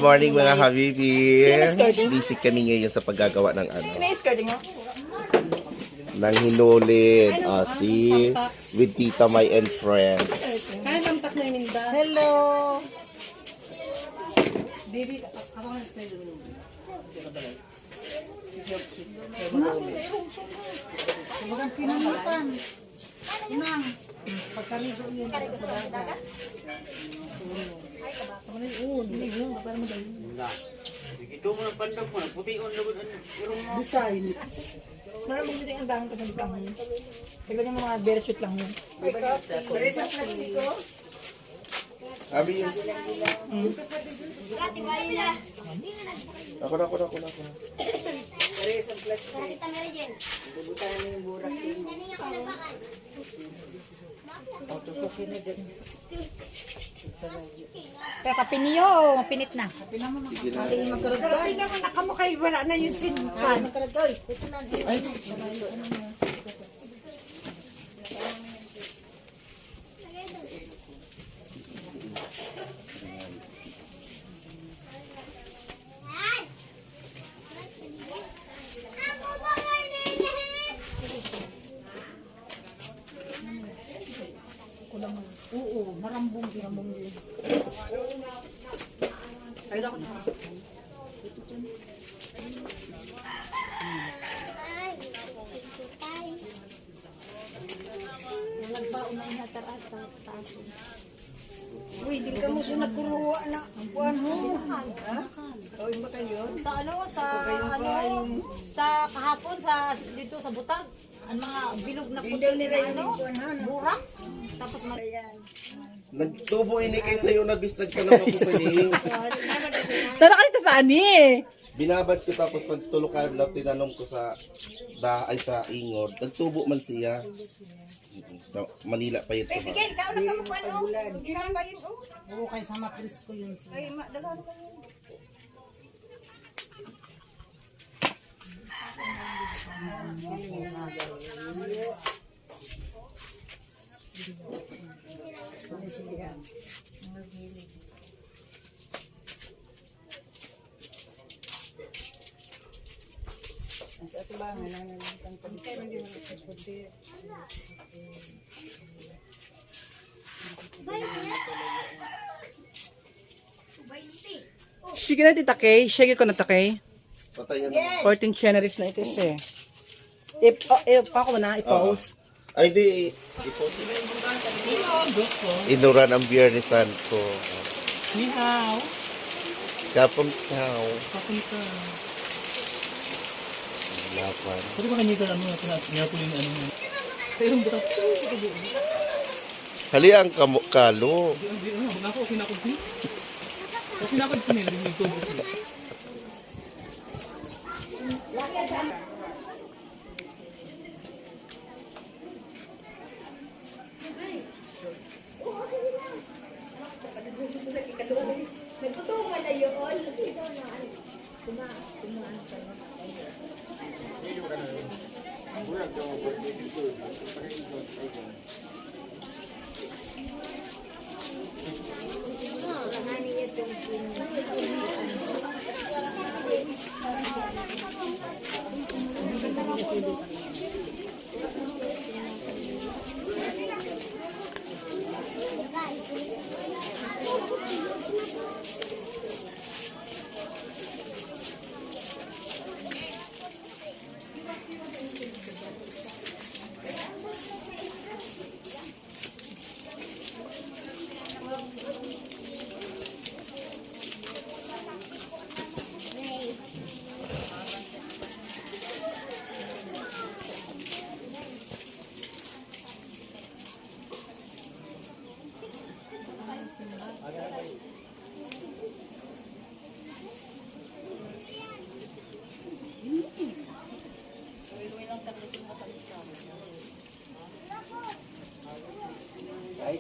morning mga habibi. Busy kami ngayon sa paggagawa ng ano. Ng hinulid. See? With Tita May and friends. Hello. Baby, abangan tayo. Magang pinangutan. Nang pagkaligo yun sa dagat. Ito mo ng pandang mo, puti on labot ang irong mo. Design. Meron mong dito yung dahon ko sa biglang yun. Tignan yung mga very sweet lang yun. Dari sa plastiko. Abi yun. Ako na. Dari sa plastiko. Bubutan mo yung burak. Tutukin na dyan. Kaya kapin niyo, mapinit na. Sige na. Hindi naman nakamukay. Wala na yun sinpan. Oo, marambong yun. Ay, ako na. Uy, di ka mo siya nagkuruwa na. Buwan mo. Ha? Tawin ba kayo? Sa sa kahapon, dito sa Butag, ang mga bilog na puti nila burak. Tapos Nagtubo ini kay sayo na bisnag ka naman ko sa ni. Tara ka nito sa ani. Binabad ko tapos pagtulukan lang tinanong ko sa sa ingod. Nagtubo man siya. So, Manila pa yun. Tigil, ka na ka mo ano? Ginang ba yun? Oo, kay sama Chris ko yun siya. Ay, daghan ka yun. Ito ba nga lang ang pagkain Sige na tita Kay. Sige ko na ta Kay. Patayan. 14 generous na ito eh. Ako na, i-pause. Ay di. Inuran ang Biyernes Santo. Ni hao. Kapon tao. Kapon ka. Lapan. Pwede ba kanina ka ano, niya po yung ano mo? Pero buta. Hali ang kalo. Hindi, ako okay na ako. Okay na ako sa nila, hindi ko buti.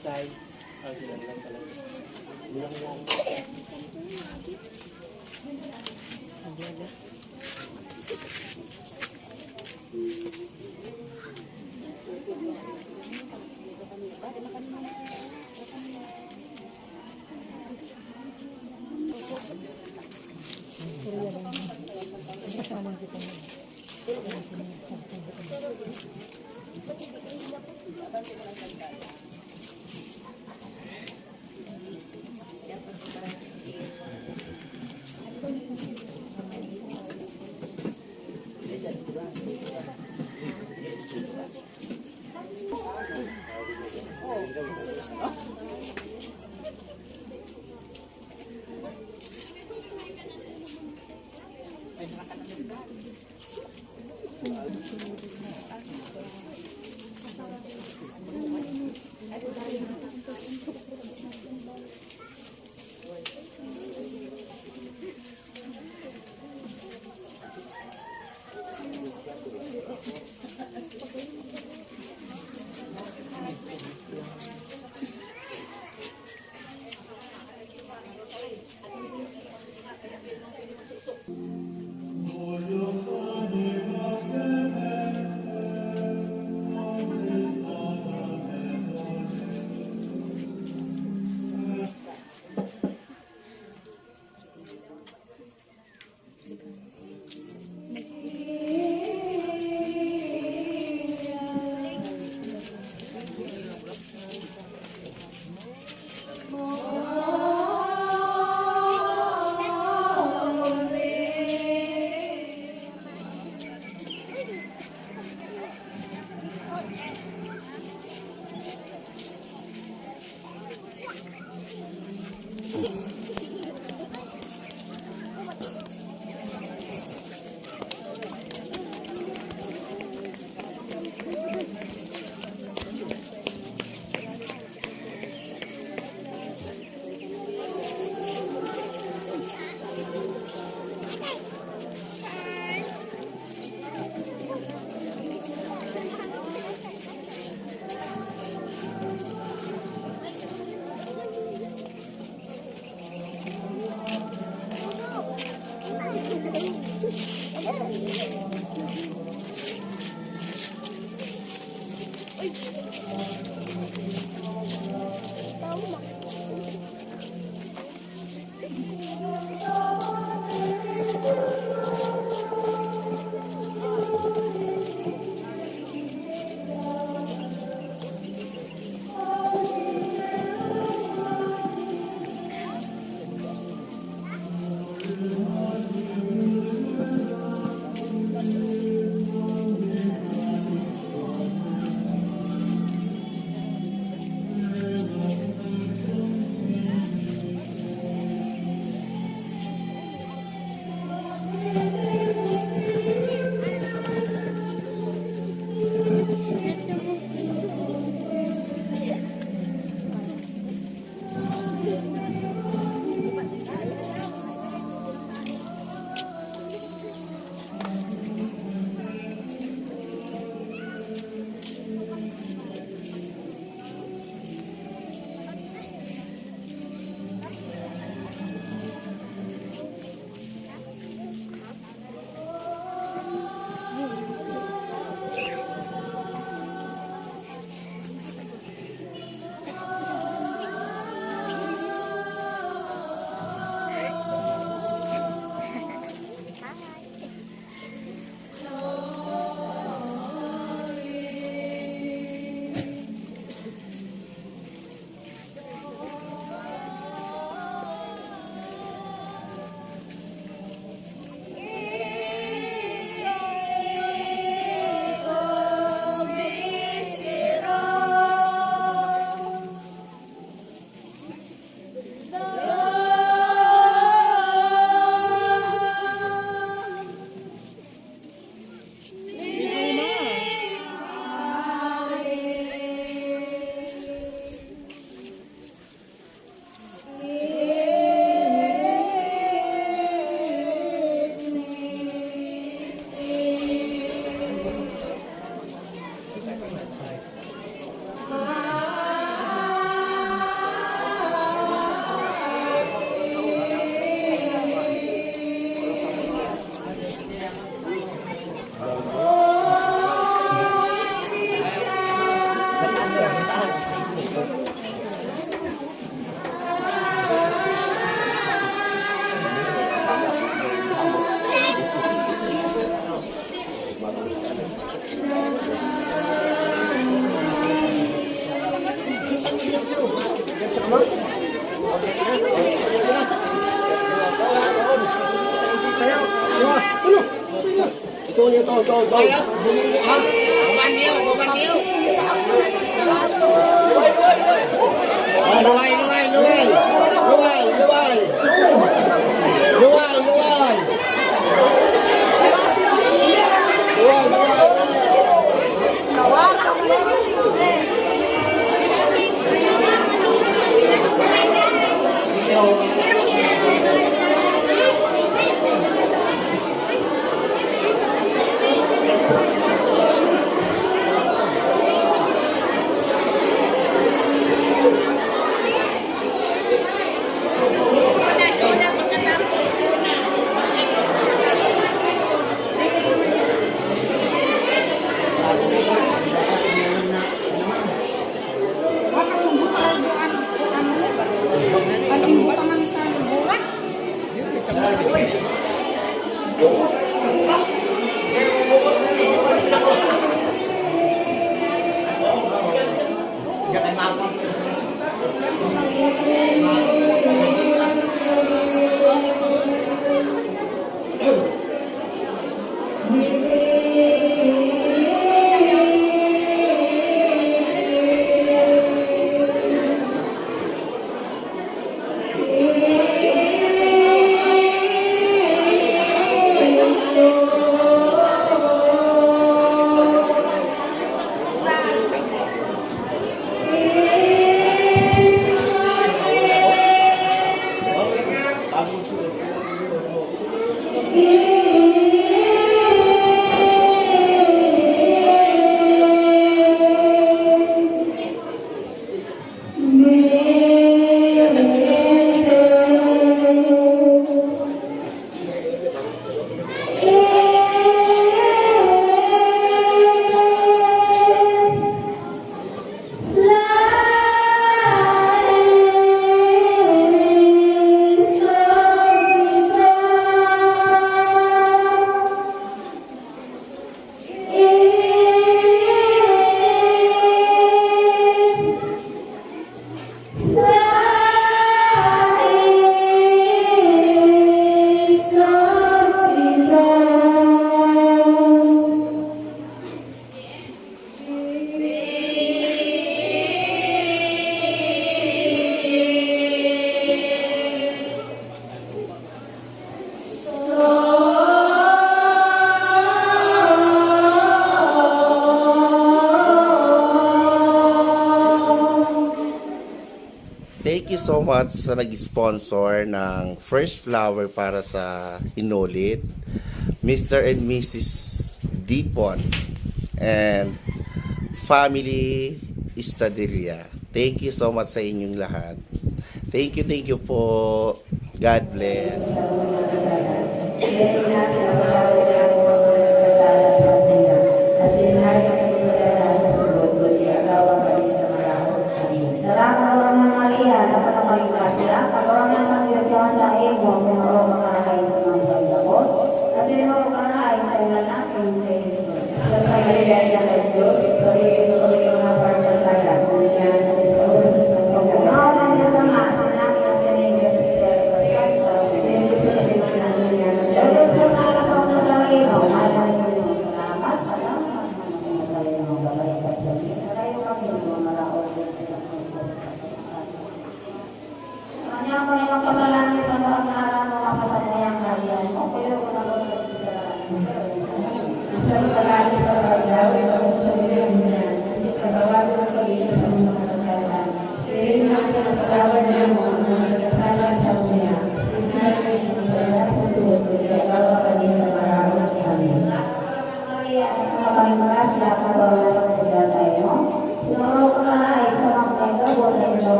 Tay. Thank you so much sa nag-sponsor ng first flower para sa Hinulit, Mr. and Mrs. Dipon and Family Estadilla. Thank you so much sa inyong lahat. Thank you po. God bless.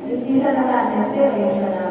Hindi talaga,